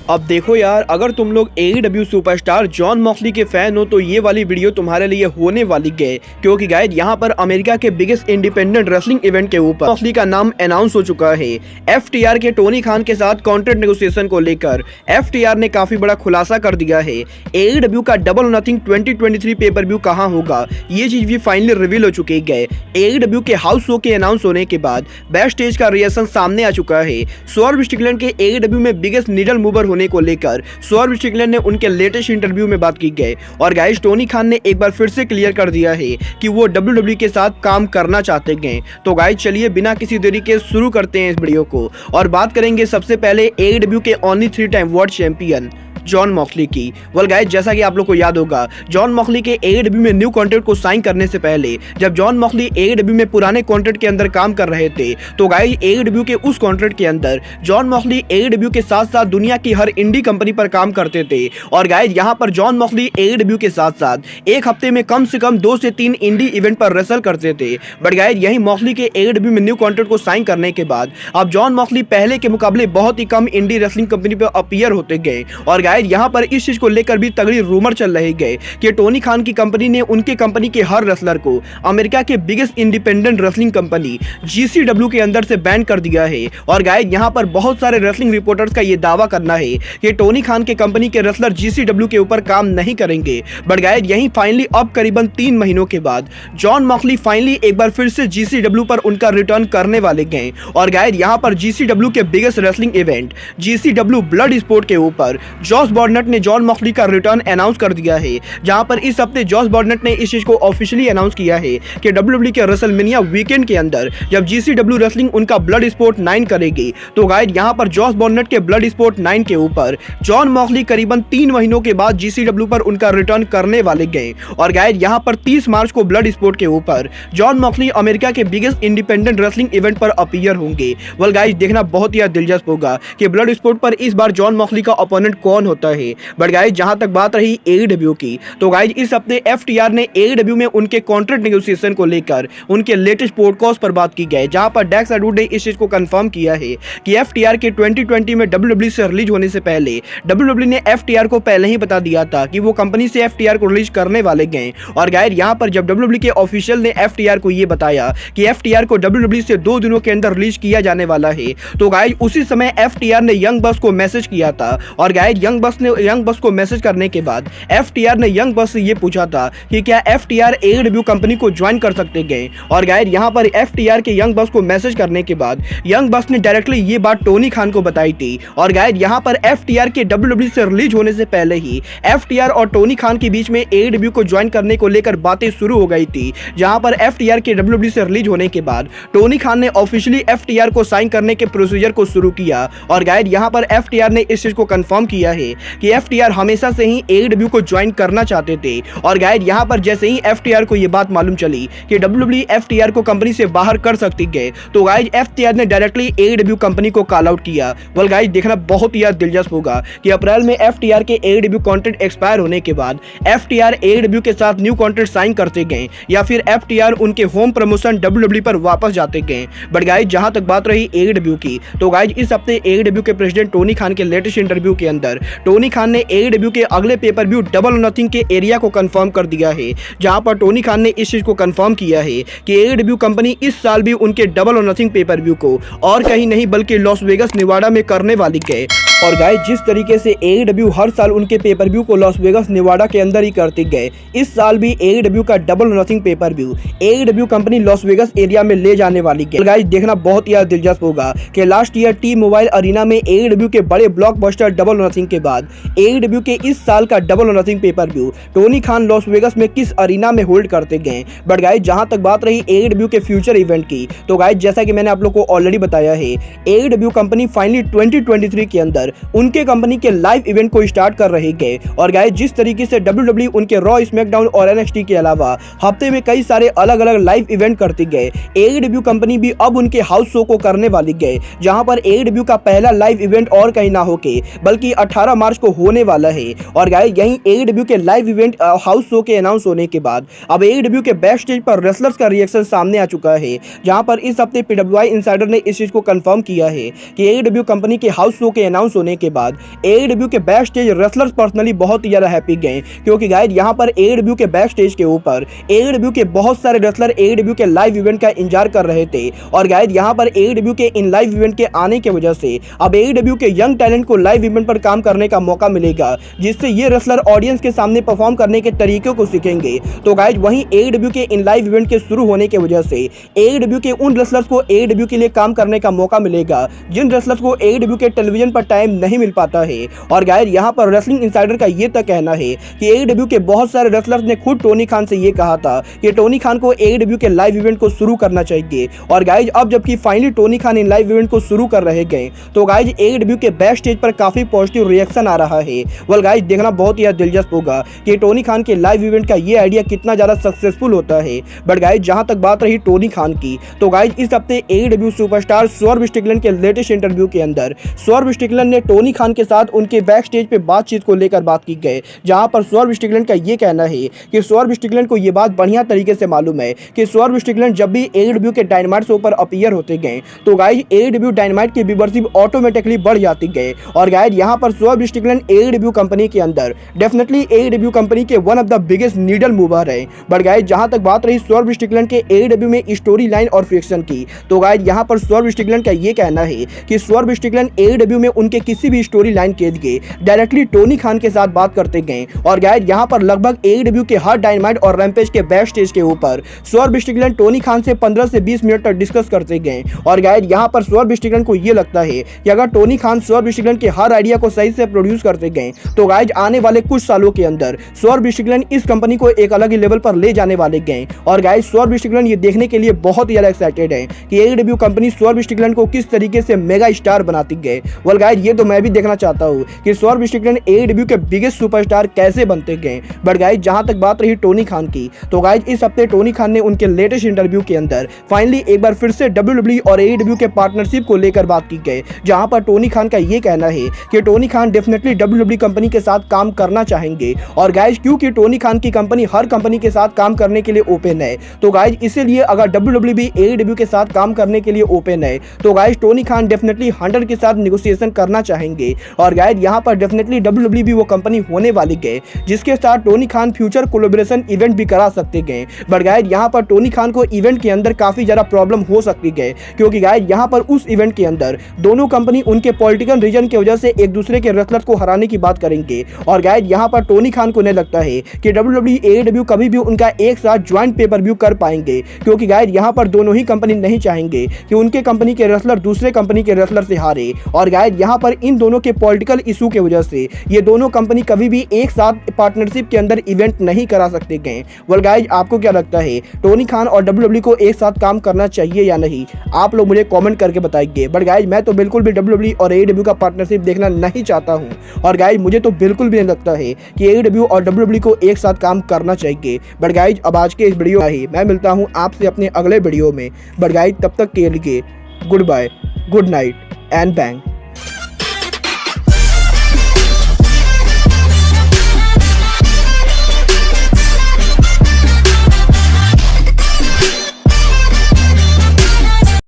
अब देखो यार, अगर तुम लोग AEW सुपरस्टार जॉन मॉक्सली के फैन हो तो ये वाली वीडियो तुम्हारे लिए होने वाली है, क्योंकि गाइस यहाँ पर अमेरिका के बिगेस्ट इंडिपेंडेंट रेसलिंग इवेंट के ऊपर मॉक्सली का नाम अनाउंस हो चुका है। FTR के टोनी खान के साथ कॉन्ट्रैक्ट नेगोशिएशन को लेकर FTR ने काफी बड़ा खुलासा कर दिया है। AEW का डबल और नथिंग 2023 पेपर व्यू कहाँ होगा, ये चीज भी फाइनली रिवील हो चुकी है। AEW के हाउस शो के अनाउंस होने के बाद बैक स्टेज का रिएक्शन सामने आ चुका है। स्वर्व स्ट्रिकलैंड के AEW में बिगेस्ट नीडल मूवर होने को लेकर स्वर्व स्ट्रिकलैंड ने उनके लेटेस्ट इंटरव्यू में बात की है और गाइस टोनी खान ने एक बार फिर से क्लियर कर दिया है कि वो WWE के साथ काम करना चाहते हैं। तो गाइस चलिए बिना किसी देरी के शुरू करते हैं इस वीडियो को और बात करेंगे सबसे पहले AEW के only 3 time world champion John Moxley की। वेल गाइस, जैसा कि आप लोग को याद होगा, जॉन मॉक्सली के AEW में न्यू कॉन्ट्रैक्ट को साइन करने से पहले जब जॉन मॉक्सली AEW में पुराने कॉन्ट्रैक्ट के अंदर काम कर रहे थे तो गाइस AEW के उस कॉन्ट्रैक्ट के अंदर जॉन मॉक्सली AEW के साथ साथ दुनिया की हर इंडी कंपनी पर काम करते थे। और गाइस यहाँ पर जॉन मॉक्सली AEW के साथ साथ एक हफ्ते में कम से कम 2 से 3 इंडी इवेंट पर रेसल करते थे। बट गाइस यही मॉक्सली के AEW में न्यू कॉन्ट्रैक्ट को साइन करने के बाद अब जॉन मॉक्सली पहले के मुकाबले बहुत ही कम इंडी रेसलिंग कंपनी पर अपीयर होते गए। और गाइस यहाँ पर इस चीज को लेकर भी तगड़ी रूमर चल रही है कि टोनी खान की कंपनी ने उनके कंपनी के हर रेसलर को अमेरिका के biggest independent wrestling company GCW के अंदर से बैन कर दिया है। और गाइस यहाँ पर बहुत सारे रेसलिंग रिपोर्टर्स का ये दावा करना है कि टोनी खान के कंपनी के रेसलर GCW के ऊपर काम नहीं करेंगे। बट गाइस यही फाइनली अब करीबन 3 महीनों के बाद जॉन मॉक्सली फाइनली एक बार फिर से GCW पर उनका रिटर्न करने वाले गए। और गाइस यहाँ पर GCW के biggest wrestling event GCW blood sport के ऊपर जॉश बॉर्नेट ने जॉन मॉक्सली का रिटर्न अनाउंस कर दिया है, जहां पर इस हफ्ते जॉश बॉर्नेट ने इस चीज को ऑफिशियली अनाउंस किया है कि WWE के रेसलमेनिया वीकेंड के अंदर जब GCW रेसलिंग उनका ब्लड स्पोर्ट 9 करेगी तो गाइस यहां पर जॉश बॉर्नेट के ब्लड स्पोर्ट 9 के ऊपर जॉन मॉक्सली करीबन 3 महीनों के बाद GCW पर उनका रिटर्न करने वाले गए। और गाइस यहां पर 30 मार्च को ब्लड स्पोर्ट के ऊपर जॉन मॉक्सली अमेरिका के बिगेस्ट इंडिपेंडेंट रेसलिंग इवेंट पर अपीयर होंगे। वेल गाइस देखना बहुत ही दिलचस्प होगा कि ब्लड स्पोर्ट पर इस बार जॉन मॉक्सली का ओपोनेंट कौन होता है। बट गाइस जहां तक बात रही AEW की तो गाइस इस हफ्ते FTR ने AEW में उनके कॉन्ट्रैक्ट नेगोशिएशन को लेकर उनके लेटेस्ट पॉडकास्ट पर बात की गई, जहां पर डेक्स एडवुड ने इस चीज को कंफर्म किया है कि FTR के 2020 में WWE से रिलीज होने से पहले WWE ने FTR को पहले ही बता दिया था कि वो कंपनी से FTR को रिलीज करने वाले गए। और गाइस यहां पर जब WWE के ऑफिशियल ने FTR को ये बताया कि FTR को WWE से 2 दिनों के अंदर रिलीज किया जाने वाला है तो गाइस उसी समय FTR ने यंग बस को मैसेज किया था। और गाइस यंग बस को मैसेज करने के बाद FTR ने यंग बस से ये पूछा था कि क्या FTR AEW कंपनी को ज्वाइन कर सकते हैं। और गाइस यहाँ पर FTR के यंग बस को मैसेज करने के बाद यंग बस ने डायरेक्टली ये बात टोनी खान को बताई थी। और गाइस यहाँ पर FTR के WWE से रिलीज होने से पहले ही FTR और टोनी खान के बीच में AEW को ज्वाइन करने को लेकर बातें शुरू हो गई थी, जहां पर FTR के WWE से रिलीज होने के बाद टोनी खान ने ऑफिशियली FTR को साइन करने के प्रोसीजर को शुरू किया। और गाइस यहाँ पर FTR ने इस चीज को कंफर्म किया है कि FTR हमेशा से ही AEW को ज्वाइन करना चाहते थे। और गाइस यहाँ पर जैसे ही FTR को ये बात मालूम चली कि WWE FTR को कंपनी से बाहर कर सकती है तो गाइस FTR ने डायरेक्टली AEW कंपनी को कॉल आउट किया। वेल गाइस देखना बहुत ही दिलचस्प होगा कि अप्रैल में FTR के AEW कॉन्ट्रैक्ट एक्सपायर होने के बाद FTR AEW के साथ न्यू कॉन्ट्रैक्ट साइन करते गए या फिर FTR उनके होम प्रमोशन WWE पर वापस जाते गए। बट गाइस जहां तक बात रही AEW की तो गाइस इस हफ्ते AEW के प्रेसिडेंट टोनी खान के लेटेस्ट इंटरव्यू के अंदर टोनी खान ने AEW के अगले पेपर व्यू डबल और नथिंग के एरिया को कंफर्म कर दिया है, जहां पर टोनी खान ने इस चीज को कंफर्म किया है कि AEW कंपनी इस साल भी उनके डबल और नथिंग पेपर व्यू को और कहीं नहीं बल्कि लॉस वेगस नेवाडा में करने वाली है। और गाइस जिस तरीके से AEW हर साल उनके पेपर व्यू को लॉस वेगस नेवाडा के अंदर ही करते गए, इस साल भी AEW का डबल और nothing pay per view AEW company Las Vegas area में ले जाने वाली है। गाइस देखना बहुत ही दिलचस्प होगा कि लास्ट ईयर T-Mobile अरीना में AEW के बड़े ब्लॉकबस्टर डबल और नथिंग के बाद AEW के इस साल का डबल और nothing pay per view Tony Khan Las Vegas में किस अरीना में होल्ड करते गए। बट गाइस जहां तक बात रही AEW के फ्यूचर इवेंट की तो गाइस जैसा कि मैंने आप लोग को ऑलरेडी बताया है AEW कंपनी फाइनली 2023 के अंदर उनके कंपनी के लाइव इवेंट को स्टार्ट कर रही है। और गाइस जिस तरीके से WWE उनके रॉ, स्मैकडाउन और NXT के अलावा हफ्ते में कई सारे अलग अलग लाइव इवेंट करती गए, AEW कंपनी भी अब उनके हाउस शो को करने वाली है, जहां पर AEW का पहला लाइव इवेंट और कहीं ना होके बल्कि 18 मार्च को होने वाला है। और गाइस यहीं AEW के लाइव इवेंट हाउस शो के अनाउंस होने के बाद अब AEW के बैक स्टेज पर रेसलर्स का रिएक्शन सामने आ चुका है, जहां पर इस हफ्ते PWI इनसाइडर ने इस चीज को कंफर्म किया है कि AEW कंपनी के हाउस शो के अनाउंस होने के बाद AEW के बैक स्टेज रेसलर्स पर्सनली बहुत ही ज्यादा हैप्पी गए, क्योंकि गाइस यहाँ पर AEW के बैक स्टेज के ऊपर AEW के बहुत सारे रेसलर AEW के लाइव इवेंट का इंतजार कर रहे थे। और गाइस यहाँ पर AEW के इन लाइव इवेंट के आने की वजह से अब AEW के यंग टैलेंट को लाइव इवेंट पर काम करने का मौका मिलेगा, जिससे ये रेसलर ऑडियंस के सामने परफॉर्म करने के तरीकों को सीखेंगे। तो गाइस वहीं AEW के इन लाइव इवेंट के शुरू होने की वजह से AEW के उन रेसलर्स को AEW के लिए काम करने का मौका मिलेगा जिन रेसलर्स को AEW के टेलीविजन पर टाइम नहीं मिल पाता है। और गाइस यहाँ पर रेसलिंग इनसाइडर का ये तक कहना है कि AEW के बहुत सारे रेसलर्स ने खुद टोनी खान से ये कहा था कि टोनी खान को AEW के लाइव इवेंट को शुरू करना चाहिए। और गाइस अब जबकि फाइनली टोनी खान इन लाइव इवेंट को शुरू कर रहे गए तो गाइस AEW के बैक स्टेज पर काफी पॉजिटिव रिएक्शन आ रहा है। वेल गाइस देखना बहुत ही दिलचस्प होगा कि टोनी खान के लाइव इवेंट का ये आइडिया कितना ज्यादा सक्सेसफुल होता है। बट गाइस जहां तक बात रही टोनी खान की, तो गाइस इस हफ्ते AEW सुपरस्टार स्वर्व स्ट्रिकलैंड के लेटेस्ट इंटरव्यू के अंदर स्वर्व स्ट्रिकलैंड ने टोनी खान के साथ उनके बैक स्टेज पे बातचीत को लेकर बात की गई, जहां पर स्वर्व स्ट्रिकलैंड का ये कहना है कि स्वर्व स्ट्रिकलैंड को ये बात बढ़िया तरीके से मालूम है कि स्वर्व स्ट्रिकलैंड जब भी AEW के डायनामाइट शो पर अपीयर होते गए तो गाइस AEW डायनामाइट की व्यूअरशिप ऑटोमेटिकली बढ़ जाती गए। और गाइस यहाँ पर स्वर्व स्ट्रिकलैंड AEW कंपनी के अंदर डेफिनेटली AEW कंपनी के one of the biggest needle mover है। बट गाइस जहां तक बात रही स्वर्व स्ट्रिकलैंड के AEW में स्टोरी लाइन और फ्रिक्शन की, तो गाइस यहाँ पर स्वर्व स्ट्रिकलैंड का ये कहना है कि स्वर्व स्ट्रिकलैंड AEW में उनके किसी भी स्टोरी लाइन के लिए डायरेक्टली टोनी खान के साथ बात करते गए। और गाइस यहाँ पर लगभग AEW के हर डायनामाइट और रैम्पेज के बैक स्टेज के ऊपर स्वर्व स्ट्रिकलैंड टोनी खान से 15 से 20 मिनट तक डिस्कस करते गए। और गाइस यहाँ पर स्वर्व स्ट्रिकलैंड को ये लगता है कि अगर टोनी खान स्वर्व स्ट्रिकलैंड के हर आइडिया को सही से प्रोड्यूस करते गए तो गाइस आने वाले कुछ सालों के अंदर स्वर्व स्ट्रिकलैंड इस कंपनी को एक अलग ही लेवल पर ले जाने वाले गए। और गाइस स्वर्व स्ट्रिकलैंड ये देखने के लिए बहुत ही ज्यादा एक्साइटेड है कि AEW कंपनी स्वर्व स्ट्रिकलैंड को किस तरीके से मेगा स्टार बनाती गए। वेल गाइस ये तो मैं भी देखना चाहता हूँ कि स्वर्व स्ट्रिकलैंड AEW के बिगेस्ट सुपरस्टार कैसे बनते गए। बट गाइस जहां तक बात रही टोनी खान की, तो गाइस इस हफ्ते टोनी खान ने उनके लेटेस्ट इंटरव्यू के अंदर फाइनली एक बार फिर से WWE और AEW के पार्टनरशिप को लेकर बात की गई, जहां पर टोनी खान का ये कहना है कि Tony Khan definitely WWE company के साथ काम करना चाहेंगे। और गाइस क्योंकि टोनी खान की कंपनी हर कंपनी के साथ काम करने के लिए ओपन है, तो गाइस इसीलिए अगर WWE भी AEW के साथ काम करने के लिए ओपन है तो guys Tony Khan definitely Hunter के साथ नेगोशिएशन करना चाहेंगे। और गाइस यहाँ पर डेफिनेटली WWE भी वो कंपनी होने वाली है जिसके साथ Tony Khan future collaboration event भी करा सकते गए। बट गाइस यहाँ पर टोनी खान को इवेंट के अंदर काफी ज्यादा प्रॉब्लम हो सकती है, क्योंकि गाइस यहाँ पर उस इवेंट के अंदर दोनों कंपनी उनके पॉलिटिकल रीजन की वजह से एक दूसरे के रेसलर्स को हराने की बात करेंगे। और गाइस यहाँ पर टोनी खान को नहीं लगता है कि WWE AEW कभी भी उनका एक साथ ज्वाइंट पेपर व्यू कर पाएंगे, क्योंकि गाइस यहाँ पर दोनों ही कंपनी नहीं चाहेंगे कि उनके कंपनी के रेसलर दूसरे कंपनी के रेसलर से हारे। और गाइस यहाँ पर इन दोनों के पॉलिटिकल इशू की वजह से ये दोनों कंपनी कभी भी एक साथ पार्टनरशिप के अंदर इवेंट नहीं करा सकते गए। वेल गाइस आपको क्या लगता है टोनी खान और WWE को एक साथ काम करना चाहिए या नहीं? आप लोग मुझे कमेंट करके बताइए। बट गाइस मैं तो बिल्कुल भी WWE और AEW का पार्टनरशिप देखना नहीं चाहता हूं। और गाइस मुझे तो बिल्कुल भी नहीं लगता है कि AEW और WWE को एक साथ काम करना चाहिए। बट गाइस अब आज के इस वीडियो में ही मैं मिलता हूं आपसे अपने अगले वीडियो में। बट गाइस तब तक के लिए good bye, good night and bang.